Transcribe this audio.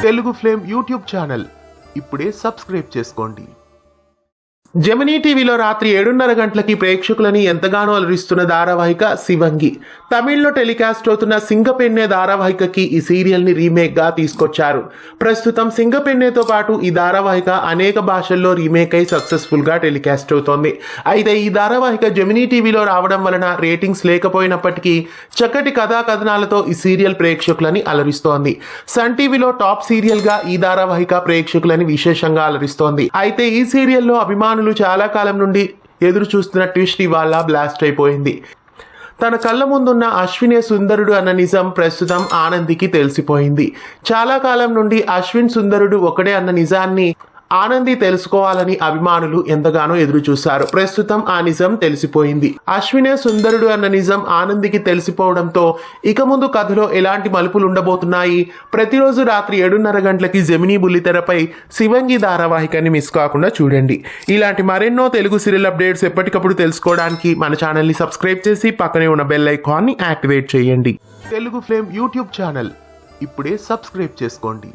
Telugu flame YouTube channel ఇప్పుడే subscribe చేసుకోండి. Gemini టీవీలో రాత్రి 7:30 గంటలకి ప్రేక్షకులని ఎంతగానో అలరిస్తున్న ధారావాహిక శివంగి. తమిళ్లో టెలికాస్ట్ అవుతున్న సింగపెన్నె ధారావాహికకి ఈ సీరియల్ ని రీమేక్ గా తీసుకొచ్చారు. ప్రస్తుతం సింగపెన్నెతో పాటు ఈ ధారావాహిక అనేక భాషల్లో రీమేక్ అయి సక్సెస్ఫుల్ గా టెలికాస్ట్ అవుతోంది. అయితే ఈ ధారావాహిక జెమినీ టీవీలో రావడం వలన రేటింగ్స్ లేకపోయినప్పటికీ చక్కటి కథా కథనాలతో ఈ సీరియల్ ప్రేక్షకులని అలరిస్తోంది. సన్ టీవీలో టాప్ సీరియల్ గా ఈ ధారావాహిక ప్రేక్షకులని విశేషంగా అలరిస్తోంది. అయితే ఈ సీరియల్లో అభిమానులు చాలా కాలం నుండి ఎదురు చూస్తున్న ట్విస్ట్ ఇవాళ బ్లాస్ట్ అయిపోయింది. తన కళ్ళ ముందున్న అశ్వినే సుందరుడు అన్న నిజం ప్రస్తుతం ఆనందికి తెలిసిపోయింది. చాలా కాలం నుండి అశ్విన్ సుందరుడు ఒకడే అన్న నిజాన్ని ఆనంది తెలుసుకోవాలని అభిమానులు ఎంతగానో ఎదురు చూశారు. ప్రస్తుతం ఆ నిజం తెలిసిపోయింది. అశ్వినే సుందరుడు అన్న నిజం ఆనందికి తెలిసిపోవడంతో ఇక ముందు కథలో ఎలాంటి మలుపులు ఉండబోతున్నాయి? ప్రతిరోజు రాత్రి 7:30 గంటలకి జెమినీ బుల్లితెరపై శివంగి ధారావాహికాన్ని మిస్ కాకుండా చూడండి. ఇలాంటి మరెన్నో తెలుగు సీరియల్ అప్డేట్స్ ఎప్పటికప్పుడు తెలుసుకోవడానికి మన ఛానల్ని సబ్స్క్రైబ్ చేసి పక్కనే ఉన్న బెల్ ఐకాన్ని యాక్టివేట్ చేయండి. తెలుగు ఫ్లేమ్ యూట్యూబ్ ఛానల్ ఇప్పుడే సబ్స్క్రైబ్ చేసుకోండి.